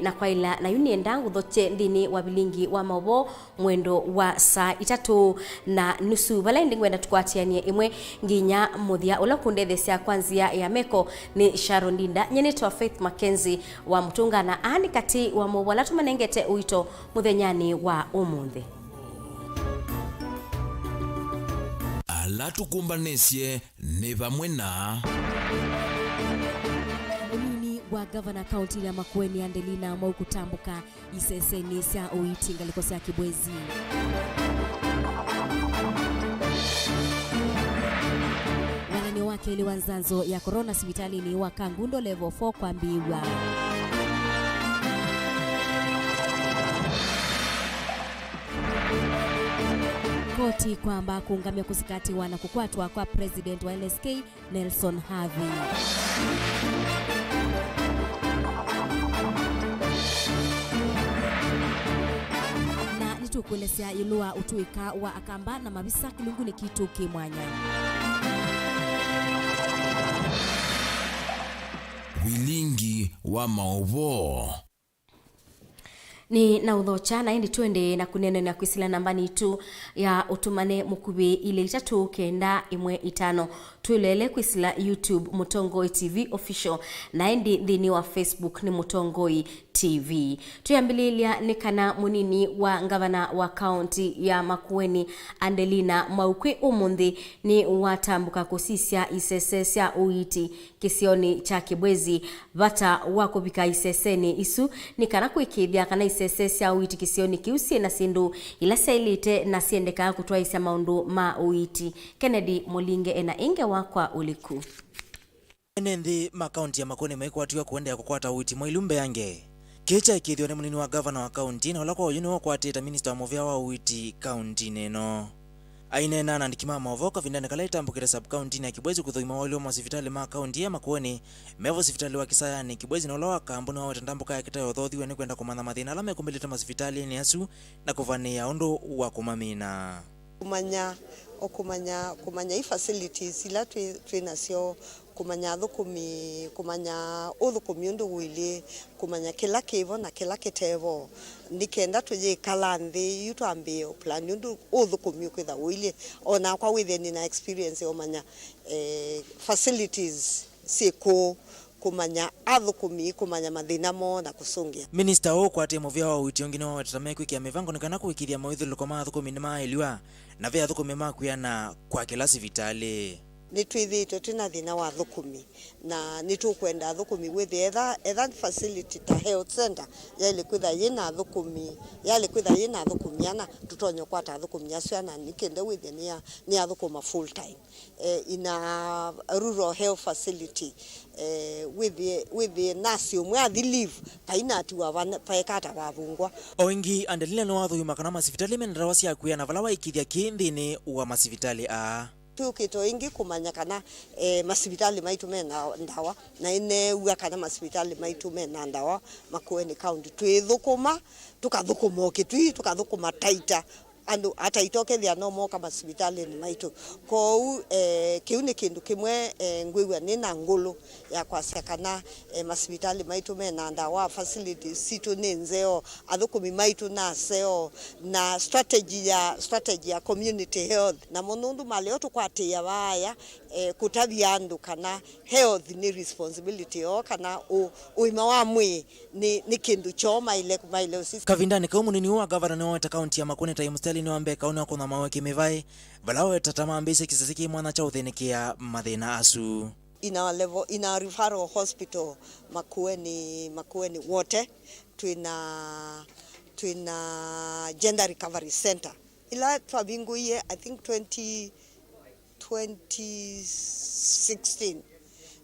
Na kwa ila na yuni endangu dhoche ndini wa Vilingi wa Mauvoo mwendo wa saa 3:30 balendi ngwenda tukwatianie imwe nginya muthia ula kundethesya kwanzia ya meko ni Sharon Ndinda nyenetwa Faith Mackenzie wa Mutunga na ani kati wa Mauvoo la tumanengete uito muthenyani wa umuthi ala tukumbanesye ni vamwe na wa Governor County ya Makueni Andelina Mau kutambuka iseseni sia uiti ngaliko sia Kibwezi. Wanani wake ili wanzanzo ya corona sibitali ni wakangundo level 4 kwa mbiwa. Koti kwamba kuungamia kusikatiwa na kukwatwa kwa President wa LSK Nelson Havi. Kuelesea ilua utuika wa akamba na mabisa kilunguni kitu kimwanya. Vilingi wa Mauvoo Ni na udhocha na hindi tuende na kunene na kuisila nambani tu ya utumane mukubi ile 3-9-5 tuilele kuisila YouTube Mutongoi TV official na hindi dhini wa Facebook ni Mutongoi TV. Tuyambililia ni kana munini wa ngavana wa county ya Makueni Andelina Maukwi umundi ni watambuka kusisya isesesya uiti kisioni cha Kibwezi vata wakubika iseseni isu ni kana kuikidhia kana isesesya uiti kisioni kiusie na sindu ila sailite na siendeka kutua isya maundu ma uiti. Kennedy Molinge ena inge wakwa uliku Nendi makaunti ya Makueni maikwatiwa kuendea kukwata uiti mwailumbe yange Kecha ikithio ni munini wa governor wa county na ulakwa uyuni wa kwatita minister wa movia wa uiti county neno. Ainena na ndikima Mauvoo kavindane kala itambukira sub county na Kibwezi kuthoima walio masivitali ma county ya Makueni mevo sivitali wa Kisaya ni Kibwezi na ulawa kambuni wa watandambuka ya kitayo thothiwe ni kwenda kumana mathina alame kumbelita masivitali ni asu na kuvania undu wa kumamina. Kumanya facilities ila twinasio kumanya thukumi kumanya uthukumi undu wili kumanya kila kivo na kila kitevo nikenda tuje kalanthi yutwambio plan undu uthukumi kwitha wili ona kwa within na experience omanya facilities siko kumanya athukumi kumanya mathina mo na kusungia. Minister o kwate movia wa uiti ongine wa watatame kwikia mivango nikana kuikithia mawithuliko ma athukumi ni maeliwa na vya athukumi makuiana kwa kila sivitali. Nitwithito tuna thina wa thukumi na nitukwenda thukumi withi etha facility ta health center yale kwitha yina thukumi ana tutonyo kwata thukumi acio ana nikende withi ni athukuma full time ina rural health facility withi nasi umwe athi leave paina atuwa paekata wavungwa oingi Andelina no athuma kana masivitali menera wasia kuya na vala waikithia kindini wa masivitali a tukito ingi kumanya kana masivitali maitu mena ndawa na ine uga kana masivitali maitu mena ndawa Makueni county twithukuma tukathukuma kitui tukathukuma taita andu ata itoke thia no moka masivitali ni maitu ko kiu ni kindu kimwe ngwigwa ni na ngulu ya kwasia kana masivitali maitu mena ndawa facilities situ ni nzeo athukumi maitu na seo na strategy ya community health na munundu maleo tukwatia waya kutabia andu kana health ni responsibility o kana uima wa mwi ni kindu choma ile sisi kavindani ka munini wa governor wa county ya Makueni taimustali ni wambe kauna kuna maweke mevai balawe tatama mbese kisasiki mwana cha uthenikia mathina asu in our referral hospital Makueni wote twina gender recovery center ila twabinguye I think 2016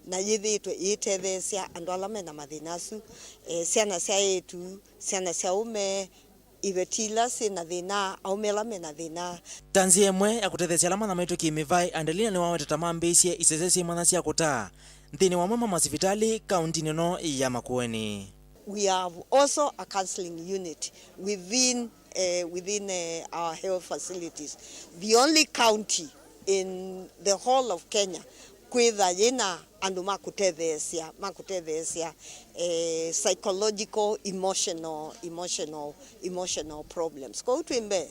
na yithitwe itethesia andu alame na mathinasu ciana cia yetu ciana cia ume ibetila sina thina aumela mena thina tanzi emwe ya kutethesia alama na maitu kimivai Andelina ni wawe tatamambisie isesesi mwana cia kutaa nthini wa mama masivitali county neno ya Makueni. We have also a counseling unit within our health facilities. The only county in the whole of Kenya kwitha yina andu makutethecia psychological emotional problems. Ko twimbe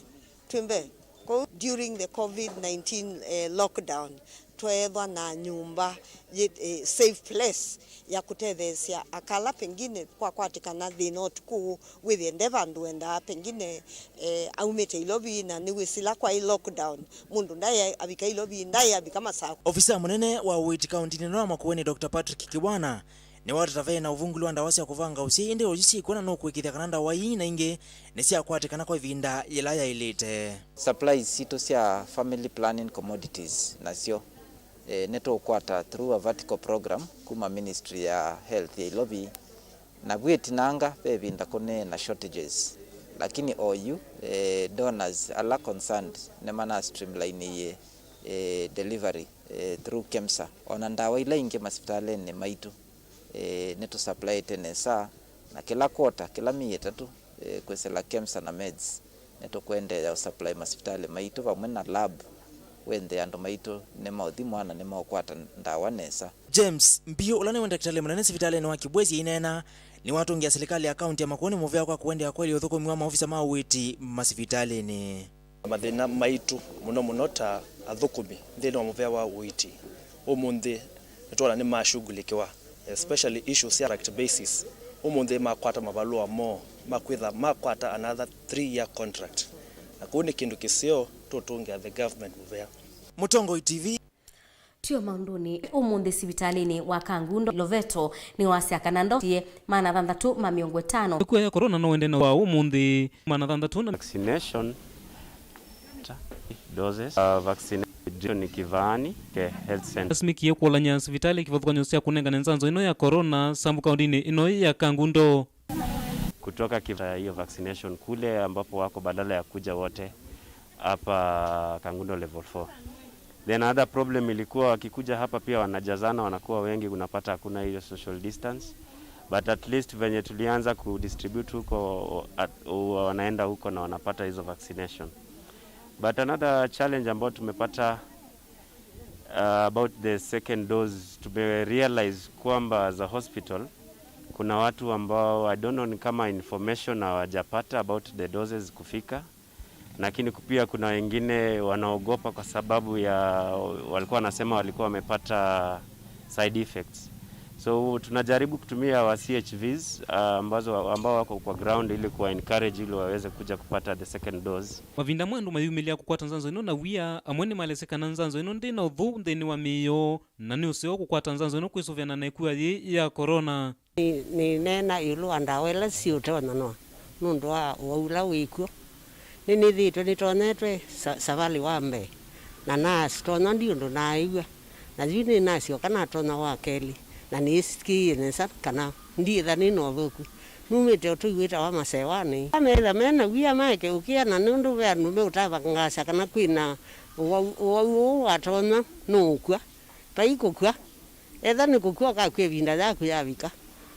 ko during the COVID-19 lockdown twethwa na nyumba safe place ya kutethecia akala pengine kwa kwatikana thina tuku with ndeva nduenda pengine aumete ilobi na ni wisila kwa lockdown mundu ndaye abika ilobi ndaye abika masaku. Ofisa munene wa Owiti County neno Makueni Dr. Patrick Kibwana ni watu tavee na uvungulu wa ndawasi ya kuvanga usi inde ojisi kuona no kuikithia kananda wa hii na inge nesi ya kwatikana kwa vinda ilaya ilite supplies sito sia family planning commodities nasio neto kwata through a vertical program kuma ministry ya health ya ilobi na bweti nanga bevinda kone na shortages lakini OU donors ala concerned ne mana streamline ye delivery through KEMSA onandawa ila inge masipitali maitu neto supply tenesa na kila quarter kila miezi tu kwesela KEMSA na meds neto kwende ya supply masipitali maitu vamwe na lab wende ando maitu ne mauthi mwana ne maukwata ndawa nesa. James mbio ulane wenda kitale mnane sipitali wa Kibwezi inena ni watu ngia serikali ya kaunti ya Makueni Movea kwa kuendea kweli uthukumiwa maofisa ma Owiti masipitali ni mathina maitu muno ta athukumi thina wa Movea wa Owiti umundi nitwala ni mashughulikiwa especially issues ya direct basis umundi makwata mabalua mo makwata another 3-year contract na kuni kindu kisio tutungia the government Movea. Mutongo TV tio maunduni umundi sibitalini wa Kangundo Loveto ni wasiakanando tie mana 3 kwa ya corona no wende na wa umundi mana 3 na vaccination doses vaccination ni kivani ke health center smiki kwa lanya sibitali kivathukanyo cia kunenga nenzanzo ino ya corona sambu kaundini ino ya Kangundo kutoka kiva hiyo vaccination kule ambapo wako badala ya kuja wote hapa Kangundo level 4. Then other problem ilikuwa wakikuja hapa pia wanajazana wanakuwa wengi unapata hakuna hiyo social distance but at least venye tulianza kudistribute huko wanaenda huko na wanapata hizo vaccination. But another challenge ambayo tumepata about the second dose tumerealize kwamba as a hospital kuna watu ambao I don't know kama information hawajapata about the doses kufika, lakini pia kuna wengine wanaogopa kwa sababu ya walikuwa wanasema walikuwa wamepata side effects. So tunajaribu kutumia wa CHVs ambao wako kwa ground ili kuwa encourage ili waweze kuja kupata the second dose. Mavinda mwandu mayumilia kukwata nzanzo ino na wia amwene maleseka na nzanzo ino ndi na udhu ndeni wa miyo na ni usio kukwata nzanzo ino kuisuviana na ikuwa ya corona. Ni nena ilu andawela siutona no nundu wa ula wikuo ni thito nitonetwe savali wambe na nasi tona ndiundu na igwa na jini nasi okana tona wa keli na niski nesa kana nditha ni no thuku numite tuigwita wa masewani amela mena wia make ukia na nundu wa nume utavangasa kana kwina wa tona nukwa paikukwa etha ni kukwa ka kwevinda yaku yavika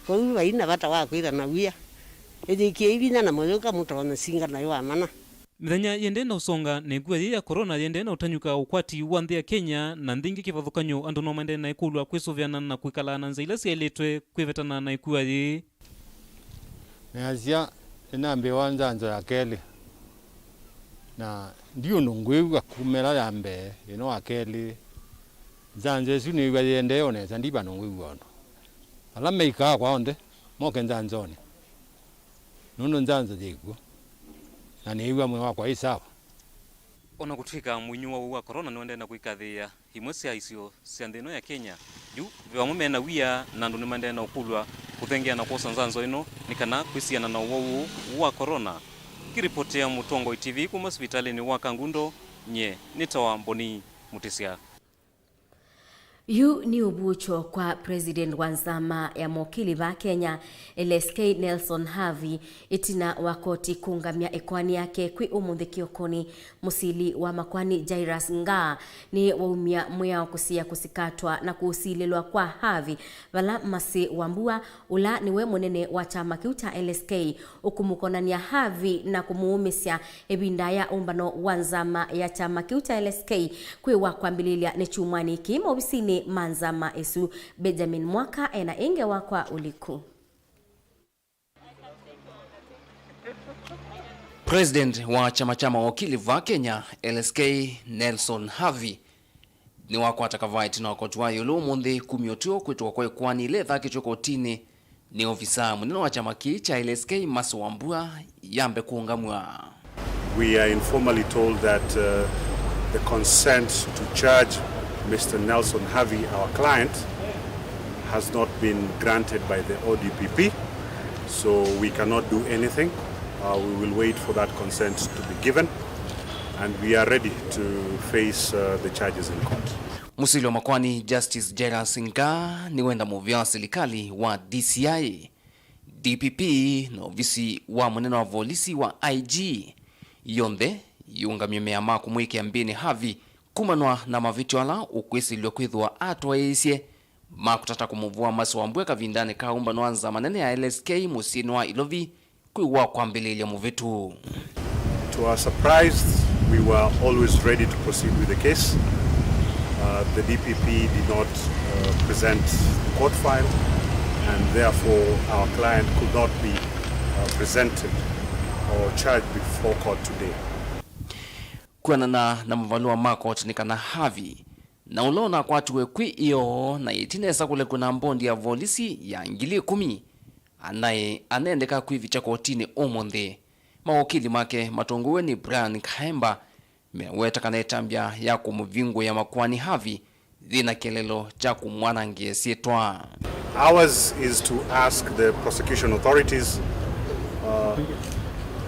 kwa hiyo ina bata wa kwira na wia ethike ibina na moyoka mutona singa na yo amana. Mithenya yende na usonga negua ya corona yende na utanyuka ukwati wa nthi ya Kenya na ndingi kivathukanyo andu no mende na ikulwa kwisuviana na kwikalana nzila cieletwe kwivetana na ikuwa yi Nazia inambe wanzanzo ya keli na ndio nungwiwa kumera yambe ino akeli zanze suni wa yende one zandiba nungwiwa ndo ala meika kwa onde moke nzanzoni nuno nzanzo digo na niwa mwe wakwa isawa ona kutika mwinyu wa corona ni wende na kuikathia imwe cia icio cia nthino ya Kenya yu vamwe mena wia na ndu ni mende na ukulwa kuthengia na kosa nzanzo ino ni kana kwisiana na uwau wa corona. Kiripotia Mutongo TV kuma hospitalini wa Kangundo nye nitawa Mboni Mutisia. Yu ni ubucho kwa President wa nzama ya mokili wa Kenya LSK Nelson Havi itina wakoti kungamia ekwani yake kwi umuthi kiokoni musili wa makwani Jairus Nga ni waumia mwea kusia kusikatwa na kusililwa kwa Havi vala masi wambua ula niwe munene wa chama kiuta LSK ukumukonania Havi na kumuumisya ebindaya umbano wa nzama ya chama kiuta LSK kwi wakwambililia ni chumani kima obisini kaunti-ini manzama esu Benjamin Mwaka ena inge wakwa uliku. President wa chama cha mawakili va Kenya LSK Nelson Havi ni wako atakavaiti na wakotwa yulu mundi kumiotio kwetu kwa kwani ile thaki chokotini ni ofisa munene wa chama ki cha LSK Maswambua yambe kuungamwa. We are informally told that the consent to charge Mr. Nelson Havi, our client, has not been granted by the ODPP, so we cannot do anything. We will wait for that consent to be given, and we are ready to face the charges in court. Musili wa makwani Justice Gerald Singa ni wenda muvya serikali wa DCI, DPP na ofisi wa munene wa volisi wa IG yonde yungamye meama kumwike ambini Havi kumanwa na mavitwala ukwisi iliokwithwa atwaisye makutata kumuvua Maswambua kavindane kaumba nwanza manene ya LSK musini wa Ilovi kuiwa kwa mbililia muvitu. To our surprise, we were always ready to proceed with the case. The DPP did not present the court file, and therefore our client could not be presented or charged before court today. Kuana na mvalua makot ni kana Havi na ulona kwa tuwe kwi iyo na itinesa kule kuna mbondi ya volisi ya ngili 10 anaendeka kuivicha kotini omonde. Mawakili make matonguwe ni Brian Kahemba meweta kanetambia ya kumuvingu ya makwani Havi dhina kelelo cha kumwana ngesietwa. Ours is to ask the prosecution authorities,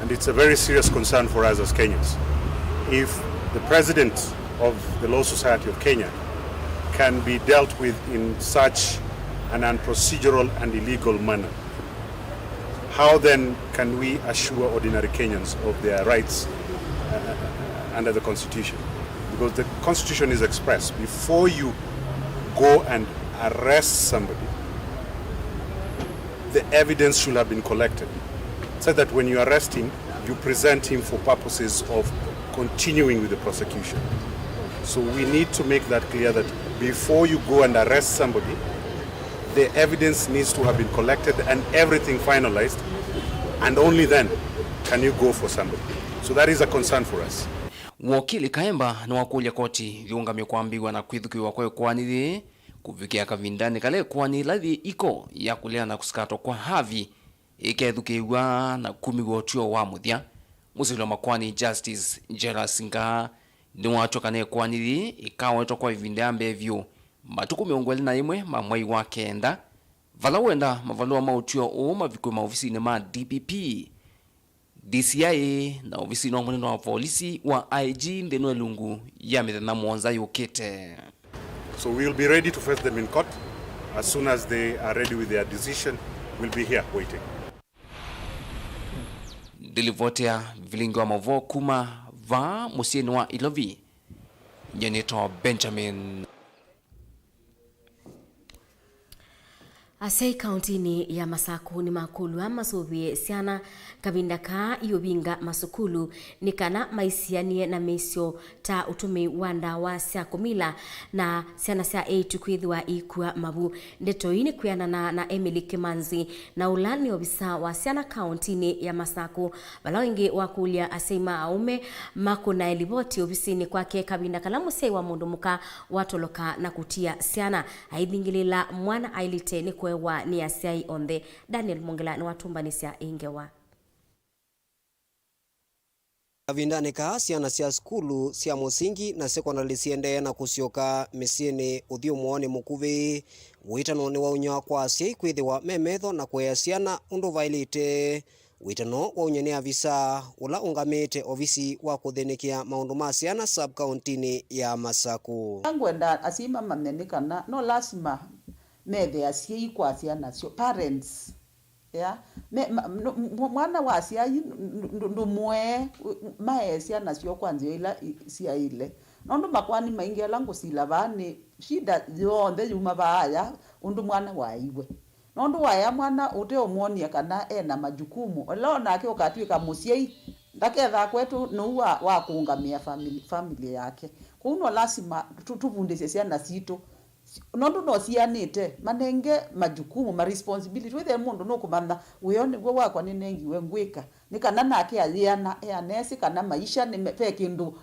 and it's a very serious concern for us as Kenyans, if the president of the Law Society of Kenya can be dealt with in such an unprocedural and illegal manner. How then can we assure ordinary Kenyans of their rights under the Constitution? Because the Constitution is expressed. Before you go and arrest somebody, the evidence should have been collected, so that when you arrest him, you present him for purposes of continuing with the prosecution. So we need to make that clear that before you go and arrest somebody, the evidence needs to have been collected and everything finalized, and only then can you go for somebody. So that is a concern for us. Wakili Kahemba na wakulia koti viungamye kuambiwa na kwithukiwa kwa kwani kuvikia kavindani kale kwani ladhi iko ya kulea na kuskato kwa Havi ikethukiwa na kumigotio wa muthia. Musili wa makwani Justice Gerald Singa ni wachokane kwani ikawa kwa vindambe vyo matuku 21 mamwai wa kenda vala wenda mavalua mautio o mavikwe maofisi ni ma DPP, DCI na ofisi na mwenendo wa polisi wa IG ndeno lungu ya mithana mwanza yukete. So we'll be ready to face them in court. As soon as they are ready with their decision, we'll be here waiting. Dilivotea Vilingi wa Mauvoo kuma va musieni wa Ilovi. Nyenito Benjamin. Asai kaunti ya Masaku ni makulu ama sovie siana kabindaka yobinga masukulu nikana maisianie na mesio ta utumi wanda wa sia kumila na siana sia 8 kwithwa ikua mabu ndeto ini kuyana na Emily Kimanzi na ulani obisa wa siana kaunti ya Masaku bala wengi wakulia asema aume mako na eliboti obisini kwake kabindaka la musei wa mundu muka watoloka na kutia siana aidingilila mwana ailite ni wa ni asiai onde Daniel Mongela ni watumbanisia ingewa Kavindane ka ciana cia skulu cia musingi na secondary ciende na kucioka misieni uthio muone mukuvi witano ni wa unya kwa cia kwithiwa memetho na kwea ciana undu vailite witano wa unya ni avisa ula ungamite ofisi wa kuthenikia maundu ma ciana sub county ya Masaku. Ngwenda asima mamenikana no lazima methe aciei kwa ciana cio parents ya mwana wa ciai ndumwe mae ciana cio kwanza ila ciaile nondo makwani maingi ala ngusila bani shida yonde yuma baya undu mwana waiwe nondo waya mwana ute omonia kana ena majukumu lona ake ukatwika musiei ndaketha kwetu no wa kuungamia family yake kuno lazima tuvundise ciana cito nondu no sianite manenge majukumu ma responsibility withe mundu no kumanda wione gwo wakwa ni nengiwe ngwika ni kana nake aliana ya nesi kana maisha ni pe kindu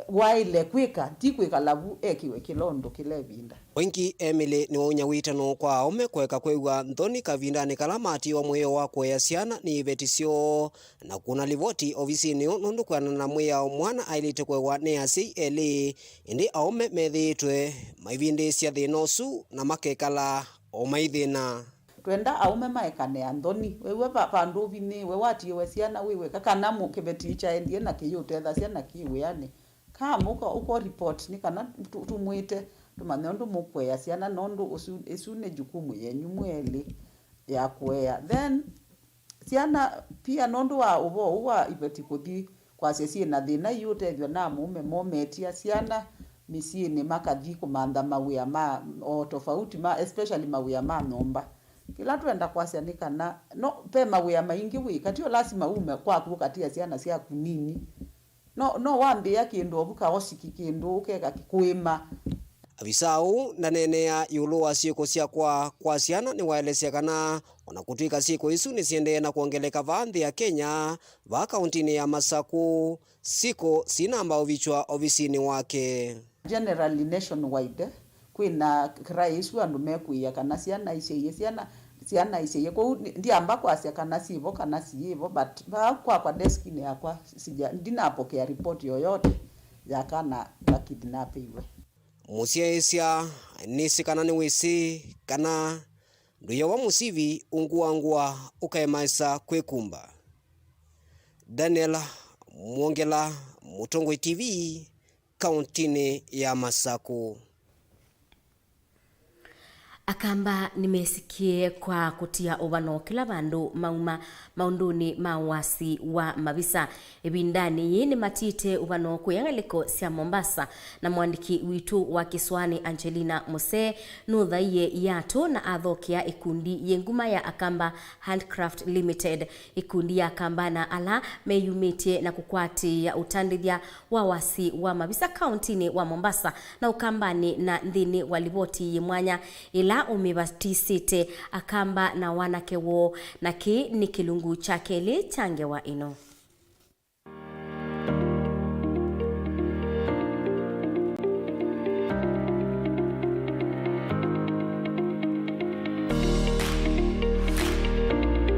waile kwika ti kwika lavu ekiwe kilondo kilebinda Wengi Emily ni waunya witano kwa ome kweka kwewa nthoni kavindani kalamati wa mweyo wa kwea ciana ni vetisyo na kuna livoti ofisini nundu kwana na mweya mwana ailite kwewa ni asi eli indi aome methitwe maivindi cia thina su na makekala o maithina twenda aume maekane anthoni wewe pandu vini we watiwe ciana wewe kana mu kibeti cha endie na kiyutetha ciana kiwe yani kama uko report ni kana tumwite tumane ndu mukwea ciana nondu isune jukumu yenyu mweli ya kwea then ciana pia nondu wa uvo uwa ibeti kuthi kwa sisi na thina yutethio na mume mometia ciana misini makathi kumanda mawia ma o tofauti ma especially mawia ma nomba kila twenda kwa ciana kana no pe mawia maingi wika tio lazima ume kwa kukatia ciana cia kunini no wambia kindu obuka osiki kindu ukeka kikwima avisau na nene ya yulu wa siku cia kwa ciana ni waelesea kana ona kutwika siku isu ni siendee na kuongeleka vanthi ya Kenya va kauntini ya Masaku siku sina ambao vichwa ofisini wake generally nationwide kwina crisis andu mekuia kana ciana isiye kwa ndi ambako asia kana sivo but kwa desk ni yakwa sija ndinapokea report yoyote ya kana kidnapiwe musiaisya nisikana ni wisi kana nduya wa musivi unguangua ukaemaisa kwekumba Daniel Mwongela Mutongoi TV kauntini ya Masaku akamba nimesikie kwa kutia ovano kila bandu mauma maunduni mawasi wa mavisa ebindani yini matite ovano kuyangaliko sia Mombasa na mwandiki witu wa Kiswani Angelina Mose nuthaiye yato na athokia ikundi yenguma ya akamba Handcraft Limited ikundi ya akamba na ala meyumitie na kukwati ya utandithia wa wasi wa mavisa kauntini wa Mombasa na ukambani na ndhini waliboti mwanya ila umibatisite akamba na wanake wo na ki ni kilungu chake li change wa ino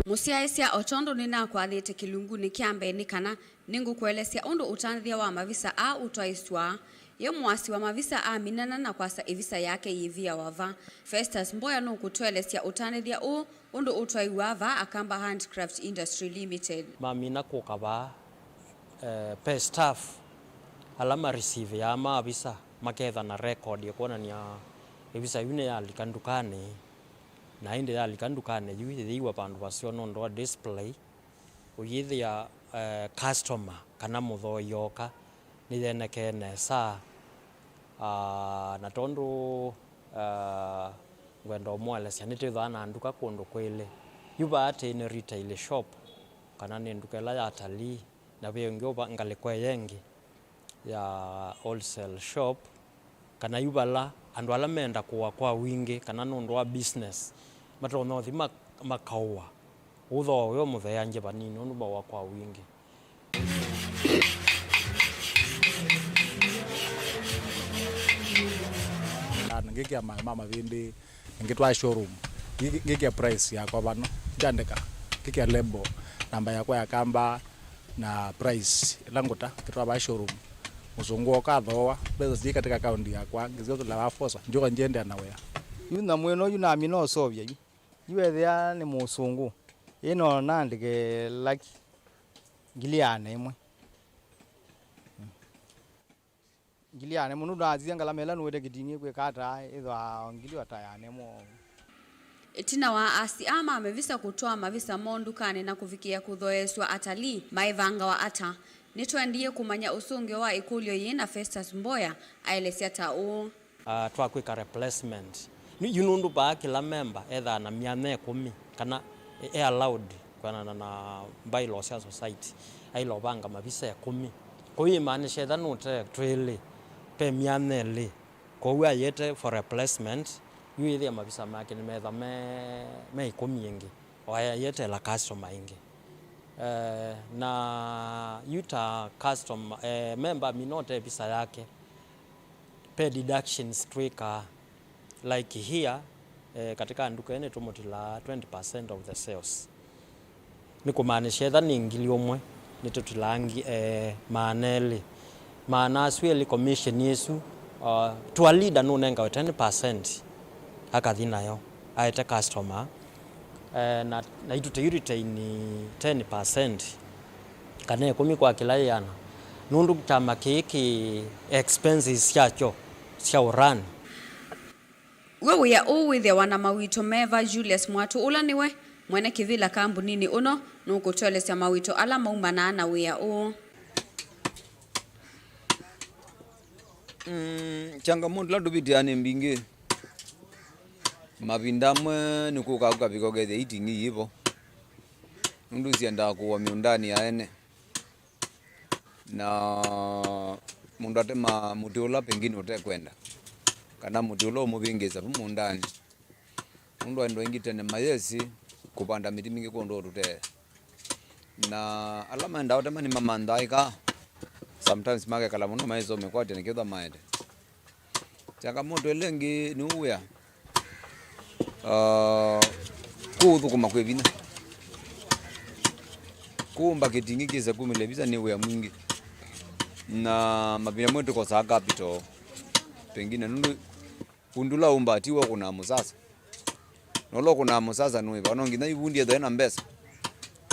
Musiaisia otondo nina kwathite kilungu ni kiambe ni kana ningu kuelesia undu utanthia wa mavisa a utwaiswa ye mwasi wa mavisa aminana na kwasa evisa yake yivia wava Festus Mboya no kutuelesia utanithia undu utwaiwa va akamba Handcraft Industry Limited mamina kukava pe staff alama receive ya mavisa maketha na record ya kuonania evisa yune ya likandukane na inde ya likandukane yuithiwa pandu basio nondo display uyithia customer kana muthoyoka nithenekene sa na tondu ngwendo mwalesia nitithana nduka kundu kwile yuba ate ni retail shop kana ni nduka la ya talii na bengi ba ngalikwe yengi ya wholesale shop kana yuba la andu ala menda kwa wingi kana nundu wa business matono thima makawa utho yo mutheyanje banini ndu ba kwa wingi ngikia mama vindi ngitwa showroom ngikia price yako bano jandeka ngikia label namba yako ya kamba na price languta kitwa ba showroom uzunguo kathoa bezo zi katika account yakwa ngizo la wafosa njoka njende nawe yuna mweno yuna mino sovya yuethia ni musungu ino nandike laki giliane imwe giliane munu ndazia ngalamela nwete kidingi kwe kata idha ngiliwa tayane mo Tina wa asi ama amevisa kutoa mavisa mondukane na kufikia kuthoeswa atalii maivanga wa ata nitwendie kumanya usungi wa ikulio yina Festus Mboya aelesia ta twa quick replacement ni yunundu ba kila member either na 10 kana allowed kana na bylaws ya society ailo banga mavisa ya 10 kwa hiyo maanisha dhanu te twele pe 100 kwa hiyo yete for replacement yule ya mavisa make ni metha me ikomiengi waya yete la customer ingi na yuta customer member minote visa yake pay deductions twika like here katika nduka ene tumotila 20% of the sales ni kumaanisha etha ni ngili omwe ni tutilangi maneli maana sweli commission yesu to a leader no nenga 10% akathina yo aite customer na itute ni 10% kana kumi kwa kila yana nundu chama kiki expenses chacho cia urani wewe ya uwithe wana mawito meva Julius Mwatu ula niwe mwene kivila kambunini uno nukutwelesya mawito ala maumana na wia u changamoto la dubitiane mbingi mavindamwe nikuka vikogeze itingi hivyo nundu sienda kuwa miundani yaene na mundu atema muti ula pengine utekwenda kana muti ula umuvingisa mundani mundu endo ingitene mayesi kupanda miti mingi kondo tute na alama ndao tema ni mamandaika sometimes mage kala muno maizo mekwate nikitha maende changamoto elengi ni uya kuthukuma kwivina kumba kitingi kisa kumile visa ni uya mwingi na mabina mwetu kwa saa capital pengine nundu undula umbatiwa kuna musasa nolo kuna musasa nuwe vanongi na ivundi ethena mbesa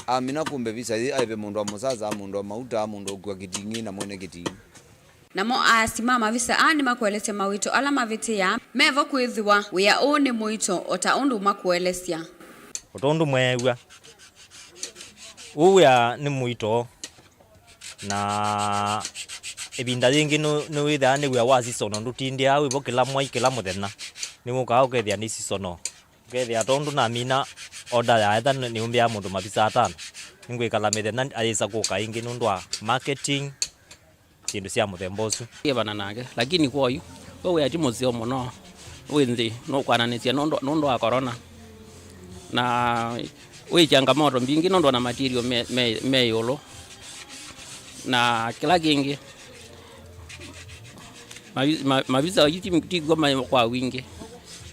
amina kumbe visa aive mundu wa musasa mundu wa mauta mundu kwa kitingi na mwene kitingi namo asimama visa ani makuelesya mawito ala maviti ya mevo kwithiwa wia uni muito ota undu makuelesya otondu mwewa uya ni muito na ebinda yingi no witha ni wia wa season ndutindia au ibo kila mwai kila muthenya ni muka ukethia ni season ukethia tondu na mina order ya etha ni umbia mundu mabisa atano ngwikala mithenya ayisa kuka ingi nundu wa marketing tindu cia muthembosu yebana nake lakini kwa yu wewe ati muzio muno winthi no kwananisia nondo wa corona na we changamoto mbingi nondo na material me yolo na kila kingi mavisa yiti goma kwa wingi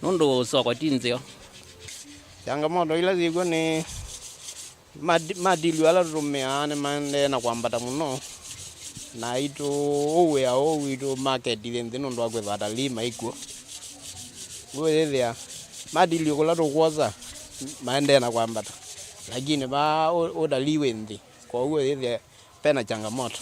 nondo soko tinzio changamoto ila zigo ni madili wala rumeane mande na kwambata muno na ito owe au ito market ile ndino ndo akwetha lima iko wewe thea madili kula to kwoza maende na kwambata lakini ba odaliwe ndi kwa wewe thea pena changamoto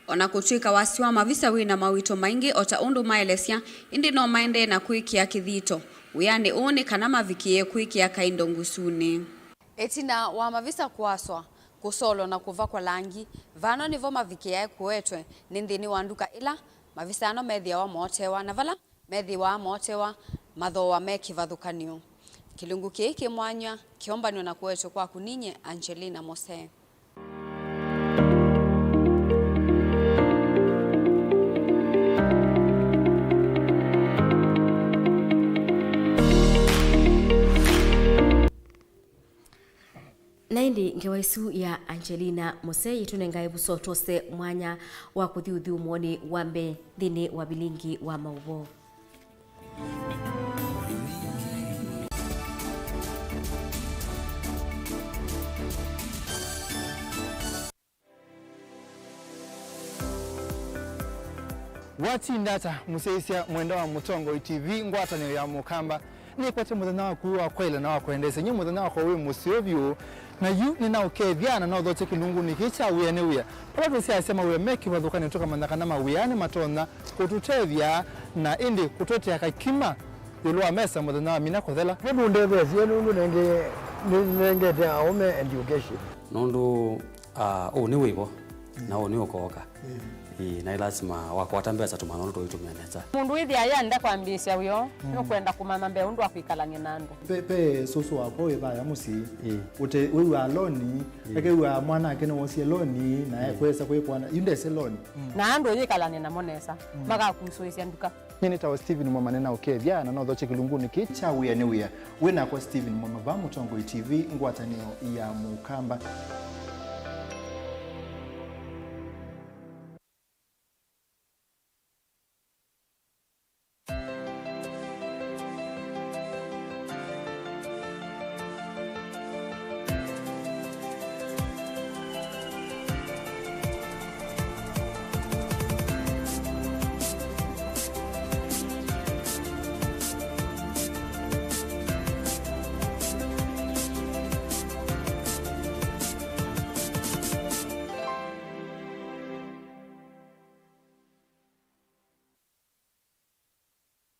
ona kutwika wasiwa mavisa wina mawito maingi ota undu maelesya indi no maende na kuikia kithito uyani uni kana mavikie kuikia kaindo ngusuni etina wa mavisa kuaswa kusolo na kuva kwa langi vano nivo mavikia kuetwe nindini wanduka ila mavisano methia wa motewa na vala methi wa motewa mathoa mekivathukanio kilungu kiki mwanya kiombanio na kuetwe kwa kuninye Angelina Mose. Naindi ngewaisu ya Angelina Mose yitunenga ebuso tose mwanya wa kuthiuthi umwoni wambe thini wa Vilingi wa Mauvoo. Watindata museisia mwenda wa Mutongo TV ngwataniro ya mukamba ni kwete muthenya wa kuwa kwela na wa kuendesa nyu muthenya wa kuwa musiovyo na yu ni na ukethiana na uthote kilungu ni kicha wiyane wiya pala tusiasema wiya meki wathukani tuka mandakana mawiyane matona kututethia na indi kutotea kakima yulua mesa muthenya wa mina kuthela hebu ndebe sienu nenge te aume education nundu ni wibo na ni ukoka na lazima wakwata mbesa tumanono tuitumia neta mundu ithi ayanda kwambisya uyo no kwenda kumama mbe undu akwikalanya nandu pe soso wako webaya musi ute wewe aloni ake wewe mwana ake no wosi aloni na kwesa kwepwana yunde seloni na andu yikalanya na monesa maka kusoisya nduka nyini tawa Steven Mwama nena ukethia na no thoche kilunguni kicha wia wina kwa Steven Mwama va Mutongo TV ngwatanio ya Mukamba.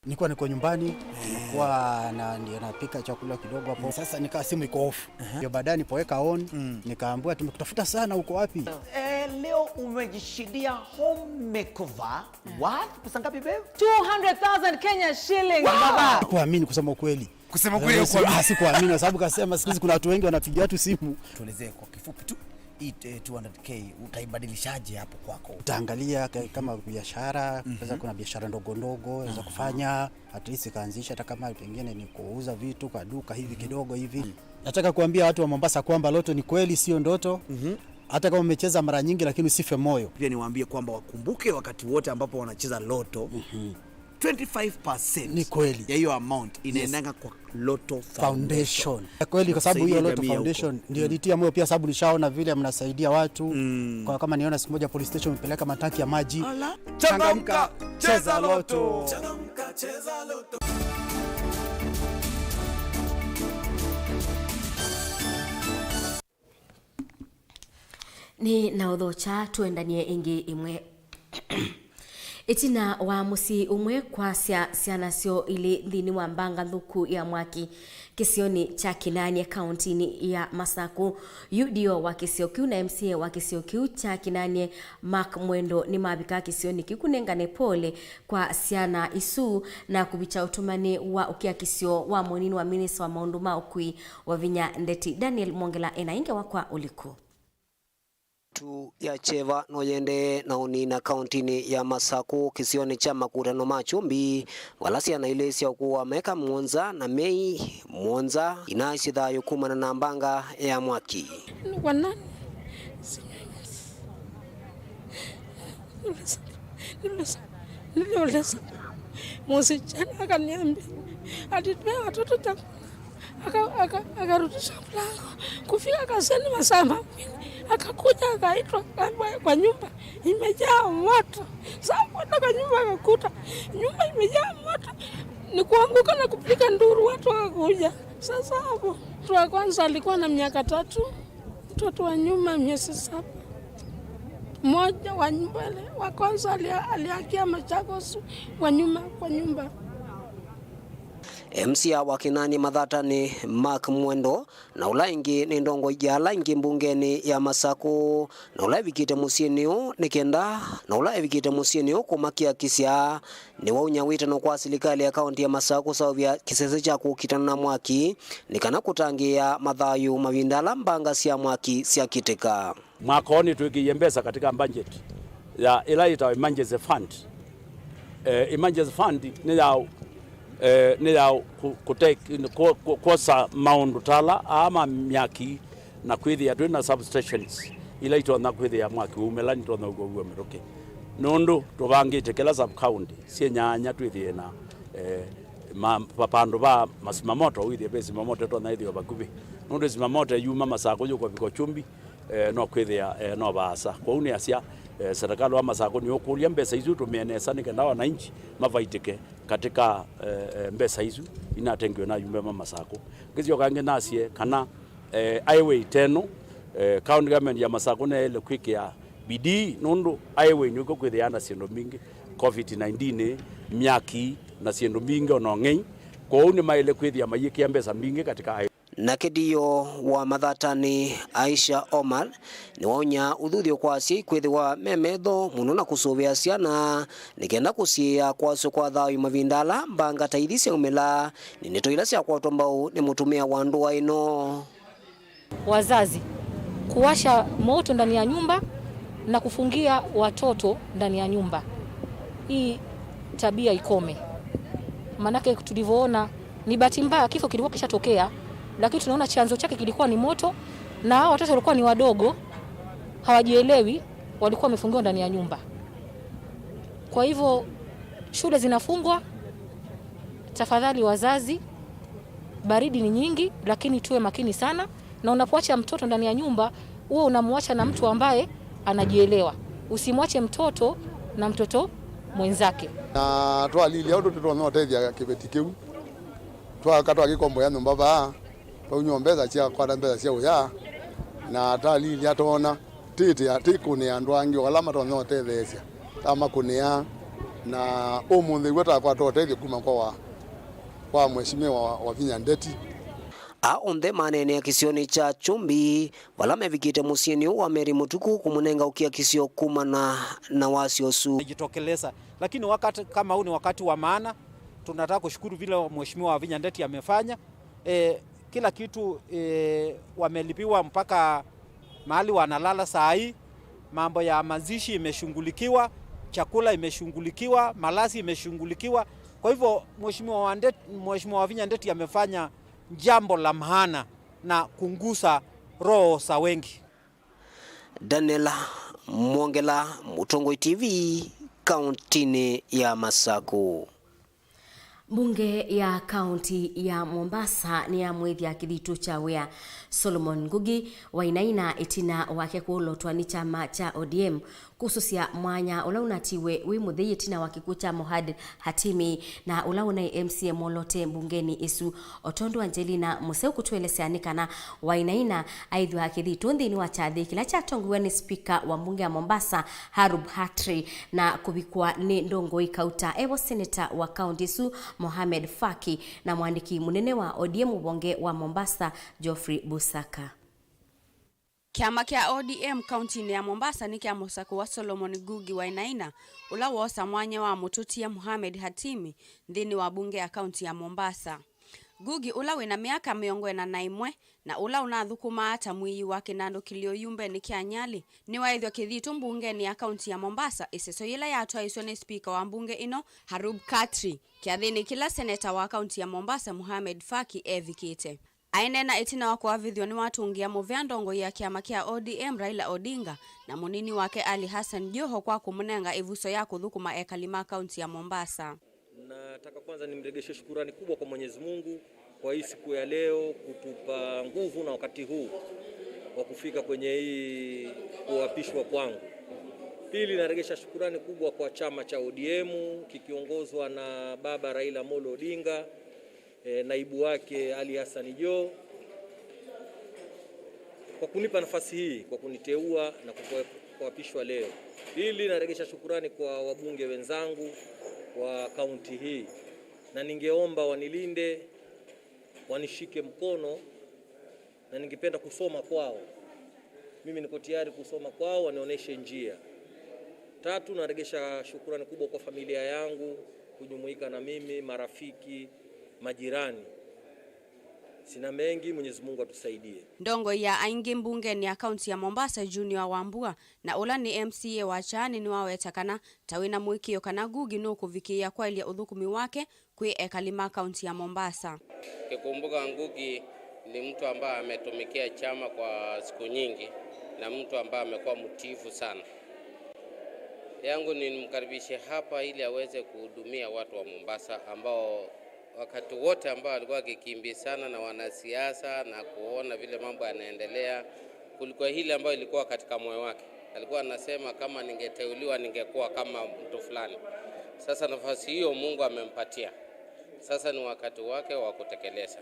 Nilikuwa niko nyumbani, nilikuwa ndio napika chakula kidogo hapo. Sasa nikaa simu iko off. Ndio baadaye nipoweka on, nikaambiwa tumekutafuta sana, uko wapi? Leo umejishindia home makeover. What? Pesa ngapi babe? 200,000 Kenya shillings baba. Kuamini kusema ukweli. Kusema ukweli sikuamini kwa sababu kasema siku hizi kuna watu wengi wanapigia watu simu. Tuelezee kwa kifupi tu. 200k utaibadilishaje hapo kwako? Utaangalia kama biashara, pesa kuna biashara ndogo unaweza kufanya, at least kaanzisha hata kama pengine ni kuuza vitu kwa duka hivi kidogo hivi. Nataka kuambia watu wa Mombasa kwamba loto ni kweli, sio ndoto. Hata kama umecheza mara nyingi lakini usife moyo. Pia niwaambie kwamba wakumbuke wakati wote ambapo wanacheza loto 25% ni kweli ya hiyo amount inaendanga kwa Lotto Foundation. Kweli kwa sababu hiyo Lotto Foundation ndio ilitia moyo pia, sababu nishaona vile mnasaidia watu. Kwa kama niona siku moja police station mpeleka matanki ya maji. Changamka, cheza Lotto. Changamka, cheza Lotto. Ni na udhocha tuendanie ingi imwe itina wa musi umwe kwa siana sio ili dhini wa mbanga thuku ya mwaki kisioni cha Kinani kauntini ya Masaku. UDO wa kisio kiu na MCA wa kisio kiu cha Kinani Mark Mwendo ni mabika kisioni kikunengane pole kwa siana isu na kubicha utumani wa ukia kisio wa monini wa minisa wa maunduma ukui wa Vinya Ndeti Daniel Mongela enainge wakwa uliku tu ya cheva no yende na unina kauntini ya Masaku kisioni cha Makutano Machumbi walasia na ile sia kuwa meka Mwanza na Mei Mwanza inaishidha yukuma na nambanga ya mwaki wanani nilioleza msichana akaniambia atitoa watoto tangu akarudisha mlango kufika kazini masaa mawili akakuja akaitwa kwa nyumba imejaa moto. Sasa kwa nyumba akakuta nyumba imejaa moto, ni kuanguka na kupiga nduru, watu wakakuja. Sasa hapo mtu wa kwanza alikuwa na miaka 3, mtoto wa nyuma miezi 7. Mmoja wa mbele wa kwanza aliakia Machakos kwa nyumba. MCA wa Kinani Madhata ni Mark Mwendo na ulaingi ni ndongo jala ingi mbungeni ya Masaku na ulavikite musienio nikenda na ulavikite musienio kumakia kisia ni waunyawita no kwa serikali ya kaunti ya Masaku sawa kisese cha kukitana na mwaki nikana kutangia madhayu mavindala mbanga sia mwaki sia kiteka mwakoni tukiyembesa katika budget ya ilaita emergency fund. Emergency fund ni ya kukosa maundu tala ama myaki na kwithia twina substations ila itona kwithia mwaki umelani tona ugo miroke nundu tubangite kila sub county sinyanya twithie na papandu ba masimamoto withie besi mamoto tona ithio bakubi nundu simamoto yuma Masaku yuko biko chumbi no kwithia no basa kwa uni asia serikali wa Masaku ni ukulia mbesa hizo tumienesa nikenda wananchi mavaitike katika mbesa hizo inatengwe na yumbe Masaku kizio kange nasie kana highway teno county government ya Masaku na ile quick ya bidii nundu highway nyuko kwithiana siendo mingi COVID-19 myaki na siendo mingi onongei kwa uni maile kwithia mayiki ya mbesa mingi katika na kidio wa Madhatani Aisha Omar ni waonya uthuthio kwa si kwithiwa memedho muno na kusuvia ciana nikenda kusia kwaso kwa thayu mavindala mbanga taithisia umela ni neto ila cia kwa tombau ni mutumia wa ndoa ino. Wazazi kuwasha moto ndani ya nyumba na kufungia watoto ndani ya nyumba. Hii tabia ikome. Manake tulivyoona ni bahati mbaya kifo kilikuwa kishatokea, lakini tunaona chanzo chake kilikuwa ni moto, na hao watoto walikuwa ni wadogo, hawajielewi, walikuwa wamefungiwa ndani ya nyumba. Kwa hivyo shule zinafungwa. Tafadhali wazazi, baridi ni nyingi, lakini tuwe makini sana, na unapoacha mtoto ndani ya nyumba huo unamwacha na mtu ambaye anajielewa. Usimwache mtoto na mtoto mwenzake. Na twalili auto tutotethia kibeti kiu twakatwa gikombo ya nyumba ba unyombeza cia kwa mbeza cia uya na talili atona titi atikune andu angi wala matonyotethecia kama kunia na umuthi gweta kwa totethia kuma kwa mheshimiwa wa Vinyandeti. Aonthe manene ya kisioni cha Chumbi wala mevikite musieni wa Meri Mutuku kumunenga ukia kisio kumana na wasiosu jitokeleza. Lakini wakati kama huu ni wakati wa maana, tunataka kushukuru vile mheshimiwa wa Vinyandeti amefanya. Kila kitu wamelipiwa mpaka mahali wanalala saa hii. Mambo ya mazishi imeshungulikiwa, chakula imeshungulikiwa, malazi imeshungulikiwa. Kwa hivyo mheshimiwa wa Vinyandeti amefanya jambo la maana na kungusa roho za wengi. Daniela Mwongela, Mutongoi TV, kauntini ya Masaku. Bunge ya kaunti ya Mombasa ni ya mwethia kithitu cha wea Solomon Ngugi wainaina itina wake kulotwa ni chama cha ODM kususia mwanya ula unatiwe wi muthei itina wake kucha Mohad Hatimi na ula unai MCA molote bungeni isu Otondo Angelina Museu kutueleseanikana wainaina aithwa kithitu nthini wa chathi kila cha tongiwa ni speaker wa bunge ya Mombasa Harub Hatri na kubikwa ni Ndongoi Kauta ewo senator wa kaunti isu Mohamed Faki na mwandiki munene wa ODM ubonge wa Mombasa Geoffrey Busaka. Kiama kia ODM kaunti ya Mombasa ni kia musako wa Solomon Ngugi wainaina ula wosa mwanya wa mututia Mohamed Hatimi nthini wa bunge ya kaunti ya Mombasa. Ngugi ula wina miaka 41 na ula unathukuma ata mwii wa Kinando Kilio Yumbe ni kia Nyali ni waithwa kithitu mbunge ni ya kaunti ya Mombasa iseso yila yatwa isone speaker wa mbunge ino Harub Katri kiathini kila seneta wa kaunti ya Mombasa Mohamed Faki evikite. Ainena itina wako wavithio ni watungia muvea ndongo ya kiama kia ODM Raila Odinga na munini wake Ali Hassan Joho kwa kumunenga ivuso ya kuthukuma ekalima kaunti ya Mombasa. Nataka kwanza nimregeshe shukrani kubwa kwa Mwenyezi Mungu kwa hii siku ya leo kutupa nguvu na wakati huu wa kufika kwenye hii kuapishwa kwangu. Pili, naregesha shukrani kubwa kwa chama cha ODM kikiongozwa na baba Raila Molo Odinga, naibu wake Ali Hassan Joho kwa kunipa nafasi hii, kwa kuniteua na kuapishwa leo. Pili, naregesha shukrani kwa wabunge wenzangu wa kaunti hii na ningeomba wanilinde, wanishike mkono na ningependa kusoma kwao. Mimi niko tayari kusoma kwao, wanionyeshe njia. Tatu, naregesha shukrani kubwa kwa familia yangu kujumuika na mimi, marafiki, majirani. Sina mengi, Mwenyezi Mungu atusaidie. Ndongo ya aingi mbunge ni akaunti ya Mombasa Junior Wambua na ula ni MCA wa Chani ni wawetakana tawina mwikio kana Ngugi no kuvikia kwa ili uthukumi wake kwi ekalima akaunti ya Mombasa. Kikumbuka Ngugi ni mtu ambaye ametumikia chama kwa siku nyingi na mtu ambaye amekuwa mtiifu sana. Yangu ni nimkaribishe hapa ili aweze kuhudumia watu wa Mombasa ambao wakati wote ambao alikuwa akikimbizana na wanasiasa na kuona vile mambo yanaendelea, kulikuwa hili ambayo ilikuwa katika moyo wake. Alikuwa anasema kama ningeteuliwa ningekuwa kama mtu fulani. Sasa nafasi hiyo Mungu amempatia. Sasa ni wakati wake wa kutekeleza.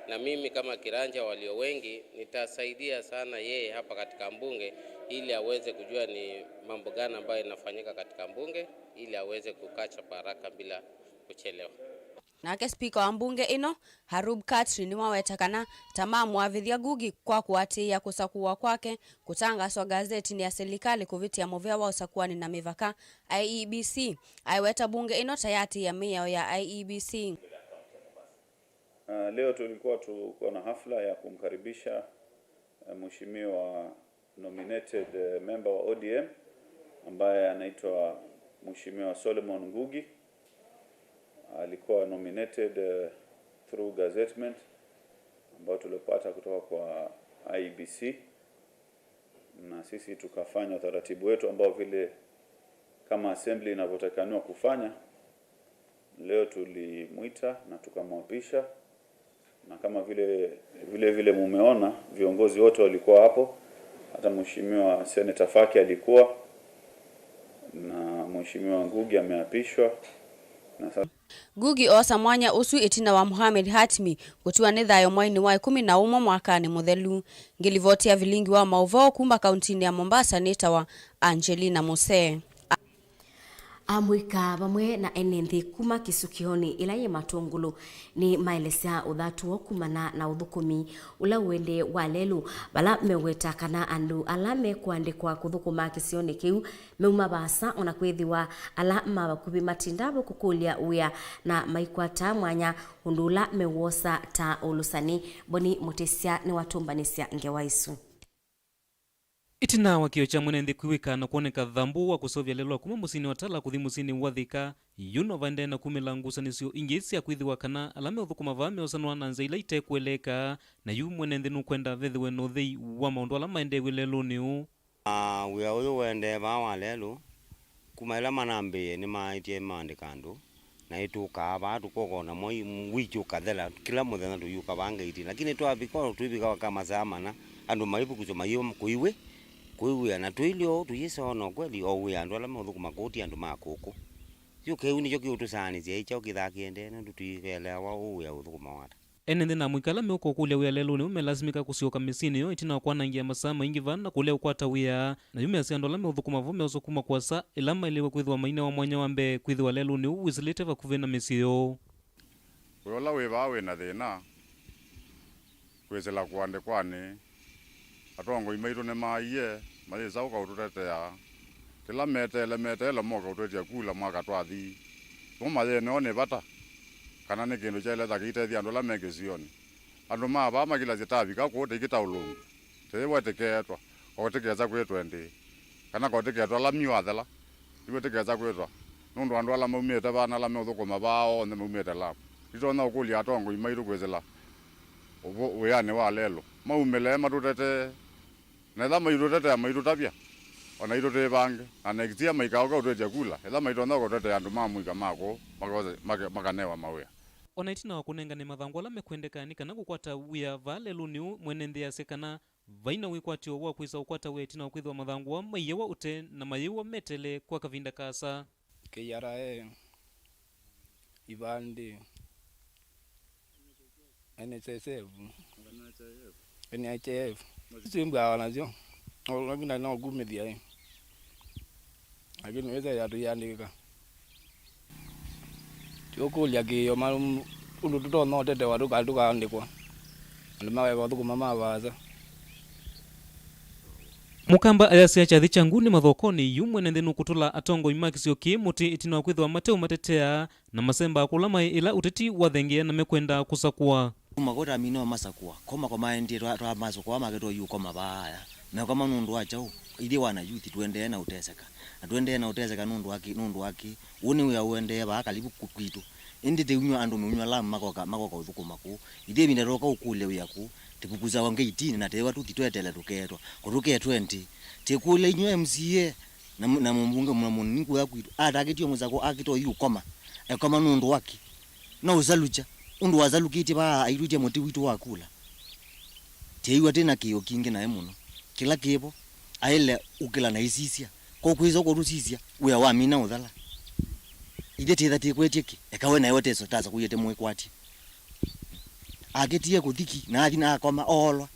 Na mimi kama kiranja walio wengi nitasaidia sana yeye hapa katika mbunge ili aweze kujua ni mambo gani ambayo inafanyika katika mbunge ili aweze kukacha baraka bila kuchelewa. Nake speaker wa mbunge ino Harub Katri ni wawetakana tamamu wavithia Ngugi kwa kuatia kusakuwa kwake kutangaswa gazeti ni ya serikali kuvitia movea wa usakuani na mivaka IEBC. Aiweta bunge ino tayati ya mea ya IEBC. Leo tulikuwa na hafla ya kumkaribisha mheshimiwa nominated member wa ODM ambaye anaitwa mheshimiwa Solomon Ngugi alikuwa nominated through gazettement ambao tulipata kutoka kwa IBC, na sisi tukafanya utaratibu wetu ambao vile kama assembly inavyotakaniwa kufanya. Leo tulimuita na tukamwapisha, na kama vile mumeona viongozi wote walikuwa hapo, hata mheshimiwa Senator Faki alikuwa, na mheshimiwa Ngugi ameapishwa. Ngugi osa mwanya usu itina wa Mohamed Hatmi gutiwa ni thayo mwaini wa 11 mwakani muthelu. Ngilivotia Vilingi wa Mauvoo kuma kauntini ya Mombasa nitawa Angelina Muse. Amwika bamwe na enenthi kuma kisukioni ila ye matungulu ni maelesea uthatu kumana na uthukumi ula wende wa lelu bala meweta kana andu ala mekwandikwa kuthukuma kisioni kiu meuma basa ona kwithiwa ala mabakubi matindabo kukulia uya na maikwata mwanya undula mewosa ta ulusani boni mutesia ni watumbanisya ngewaisu. Itina wakio cha mwenende kuwika na kuoneka dhambu wa kusovya lelo kuma musini watala kuthi musini wadhika yuno vande na kumilangusa nisio ingesi ya kuithiwa kana alame uthukuma vame osanwa na nza ila ite kueleka na yu mwenende nukwenda vethiwe no thei wa maundu alama ende wilelo niu. Wia uyu wende wa lelo kuma ila manambe ni maitie maandikandu na ituka abatu kokona moi wiki ukathela kila muthenya tuyuka bangaiti lakini twabiko twibika kama zamana andu maibu kusoma hiyo kuiwe kuiwe na twilio tuyisona kweli owe andu ala muthukuma koti andu makoko yuke uni joki utusani cia icha ukithakiende na tutuyelewa owe uthukuma wata enende na mwikala meuko kule wia lelo ni umelazimika kusioka misini yo itina kwanangia masaa maingi vana kule ukwata wia na yume asiando lame uthukuma vume osokuma kwasa ilama iliwe kwithiwa maina wa mwanya wambe kwithiwa lelo ni uwisilete vakuvena misio wala webawe na thina kwezela kwande kwane atongo imairu ne maiye maisa uka ututetea kila metele moka utetea kula mwaka twathi kuma ye ne bata kana ne kindu chele takitethi andu la megesioni andu maba magila zitabi ka ko tekita ulungu tewe teketwa o tekeza kwetwa ndi kana ko teketwa la miwathela iwe tekeza kwetwa nundu andu ala maumete bana la meuthukuma bao ne maumete la itona ukulia atongo imairu kwezela uyane wa lelo maumele matutete na dama irutete mairutapia ona irute bange anexia maikauka utetea kula ela maitona ko tete andu mamuika mako makanewa mawea ona itina wakunenga ni mathangu ala mekwendekani kana gukwata wia valelu ni mwenende ya sekana vaina wikwatio wa kwisa ukwata wia itina wakwithwa mathangu wa maiyewa ute na maiyewa metele kwa kavinda kasa KRA Ivandi NSSF NHF Simba wanazio lakini na gumithia lakini weza ya tuyandika tiokulia kiyo malu unduto no tete waduka duka andikwa ndimawe wathuku mama baza mukamba ayasya chathi changuni mathokoni yumwe nende nukutula atongo imakisio kimuti itina kwithwa mateu matetea na masemba kulama ila uteti wathengia na mekwenda kusakua magota mino masakua koma kwa maendi twa maso kwa mageto yuko mabaya na kama nundu acha ili wana youth tuendelee na uteseka nundu waki uni uya uende ba kalibu kukwitu indi te unywa andu unywa la makoka uthukuma ku ide binda roka ukule uyaku tipukuza wange 18 na tewa tu titwetele tuketwa kuruke 20 tekule inywe MCA na mumbunge mwamuniku yakwitu atakitio muzako akito yukoma ekoma nundu waki na uzalucha undu wazalukiti ba airuje moti witu wakula teiwa tena kiyo kingi nae muno kila kibo aile ukila na isisia ko kwizo ko rusisia uya wa mina uthala ide tetha tekwetiki ekawe na yote so taza kuyete mwekwati agetie kuthiki na athina akoma olwa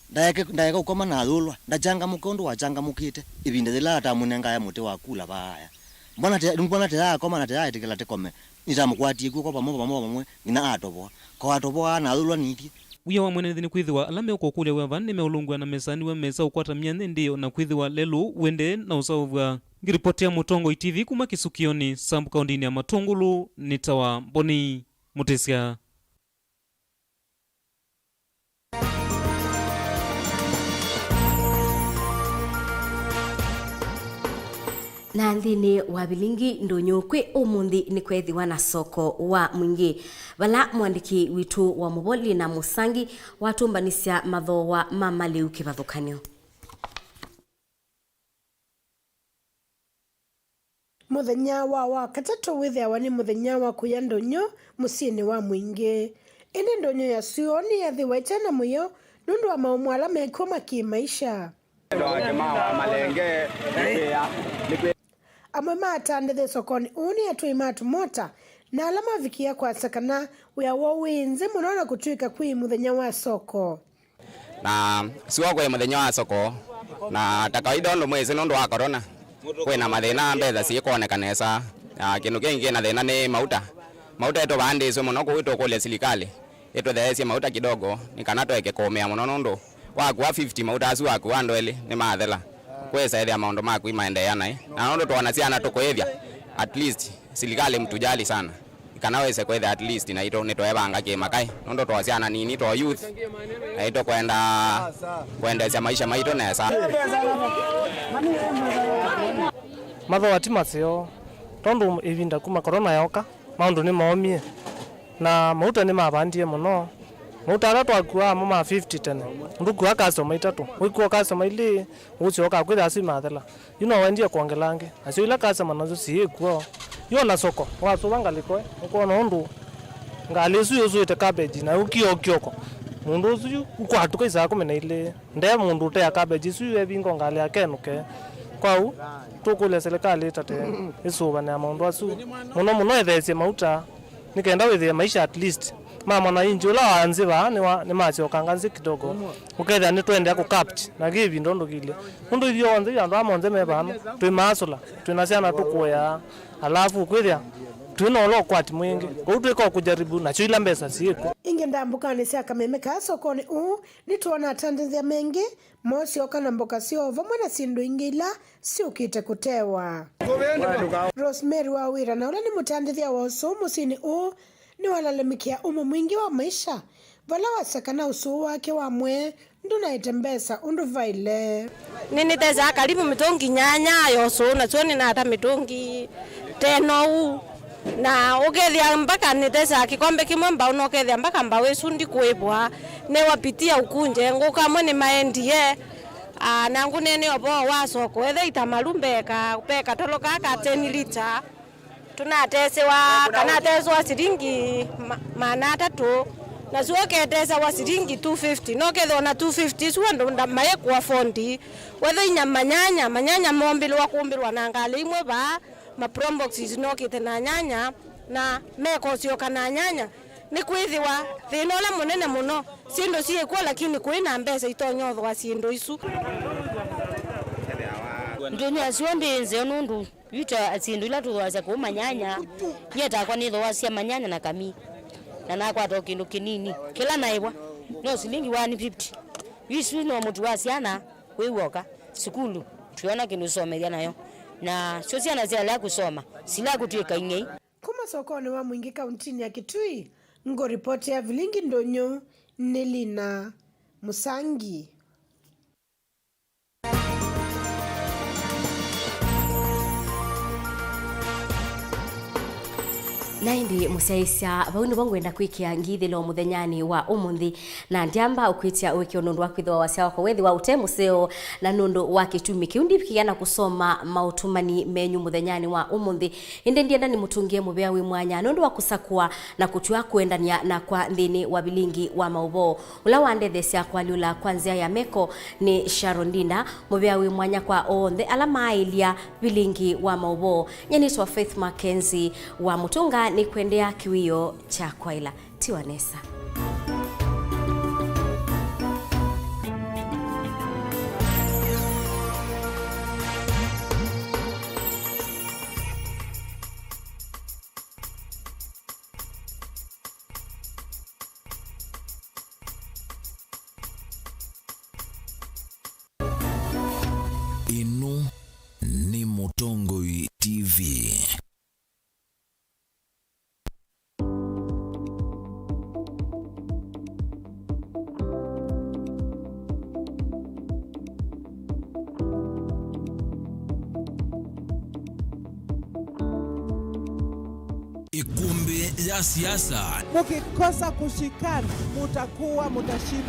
ndayeke ukoma na thulwa ndajanga mukondo wajanga mukite ibinde zila atamunenga ya muti wakula baya mbona te akoma na te ayitikila tekome nitamukwatie kwa pamwe ina atoboa na thulwa niti uya wa mwenende ni kwithiwa alame uko kule wa vanne meulungwa na mesani wa mesa ukwata miane ndio na kwithiwa lelu wende na usauva ngiripotia Mutongo TV kuma kisukioni sambu kaundini ya Matungulu nitawa Boni Mutesia. na nthini wa Vilingi ndonyo kwi umuthi ni kwethiwa na soko wa mwingi vala mwandiki witu wa Muvoli na Musangi watumbanisya mathowa ma maliu kivathukanio. Muthenya wa katatu withiawa ni muthenya wa kuya ndonyo musiini wa mwingi. Indi ndonyo ya suoni yathiwa itana muyo nundu wa maumwala mekuwa makimaisha. Amwe matandithe sokoni uni atui matu mota na alama vikia kwa sakana wia wawinze munona kutuika kui muthenya wa soko. Na suwa kwe muthenya wa soko na takawaida ndo mwezi nundu wa corona kwina mathina mbetha ciikuonekanesa kindu kingi na thina ni mauta eto bandiswe muno kuitwo kule silikali eto theesie mauta kidogo ni kana tweke komea muno nundu wakuwa 50 mauta asu wakuwa ndweli ni mathela kwesa ethia maundu maku imaendeana na nundu twana ciana tukwithia at least silikali mtujali sana kana wese kwethia at least na ito nitwebanga kimakai nundu twa ciana nini twa youth na ito kuendesha maisha maitu nesa matho atimaseo tondu ivinda kuma corona yoka maundu ni maomie na mauta ni mabandie muno mauta ara twakua ma 50 tene nduku akasoma itatu wikuo kasoma ili ucio kakwira asu mathela yuno wendie kuongelange acio ila kasoma nazo siikuo yo na soko wasubanga likoe uko nondu ngali su ite cabbage na ukio kioko mundu su ukwatuka isa kumena ile nde mundu te cabbage su evingo ngali akenuke kwau tukule serikali tate isuba na maundu asu muno ethese mauta nikenda withia maisha at least mama na injula anziba ni macho kanganzi kidogo uketha ni twende ku capt na give ndondo kile mundu ithio onze yandu amonze mebano twi masula twinasiana tukuya alafu kwithia twino kwati mwingi utwiko kujaribu na chila mbesa siku inge ndambukani cia kameme ka sokoni ni tuona atandithia mengi mosi okana mboka siova mwana sindu ingila siukite kutewa. Rosemary wa wira na ula ni mutandithia wa usu musini ni walalemikia mwingi wa maisha vala wasakana usu wake wa mwe nduna itembesa undu vaile nini teza karibu mitungi nyanya yosu na tuoni na hata mitungi teno na ukethia mpaka nitesa kikombe kimwe mbao no ukethia mpaka mbao esundi kuibwa ne wapitia ukunje ngukamwe ni maendie na ngunene obo wa soko ethe itamalumbe peka tolo kaka 10 liter tunatesewa kana teswa siringi mana tatu na zuoke tesa wa siringi 250 no ketho na 250 sundo ndamaye kwa fondi wethe manyanya mombilwa kumbilwa na ngali imwe ba ma promboxes no kitena nyanya na meko sio kana nyanya ni kwithiwa thinola munene muno sindo siekwa lakini kuina mbesa itonyothwa sindo isu ndini asionde nze nundu vita asindu ila tuwaza ku manyanya yeta kwa nitho wasia manyanya na kami na nakwa to kindu kinini kila naibwa no silingi 150 wisu no mutu wasiana wewoka sikulu tuona kindu someria nayo na sio ciana zile kusoma sila kutwika ingei kuma sokoni wa mwingi kauntini ya Kitui ngo ripoti ya Vilingi ndonyo Nelina Musangi. naindi musaisya vauni vangwenda kwikia ngithilo muthenyani wa umuthi na ndiamba ukwitia wiki nundu wa kwithwa wasia wako wethi wa ute museo na nundu wa kitumi kiundi kiana kusoma mautumani menyu muthenyani wa umuthi inde ndienda ni mutungie mubea wi mwanya nundu wa kusakua na kutua kuendania na kwa nthini wa Vilingi wa Mauvoo ula wandethesya kwa liula kwanzia ya meko ni Sharon Dinda mubea wi mwanya kwa onthe ala mailia Vilingi wa Mauvoo nyenitwa Faith Mackenzie wa mutunga ni kuendea kiwio cha kwaila tiwanesa. Inu ni Mutongoi TV. ya siasa. Mukikosa kushikana mutakuwa mutashindwa.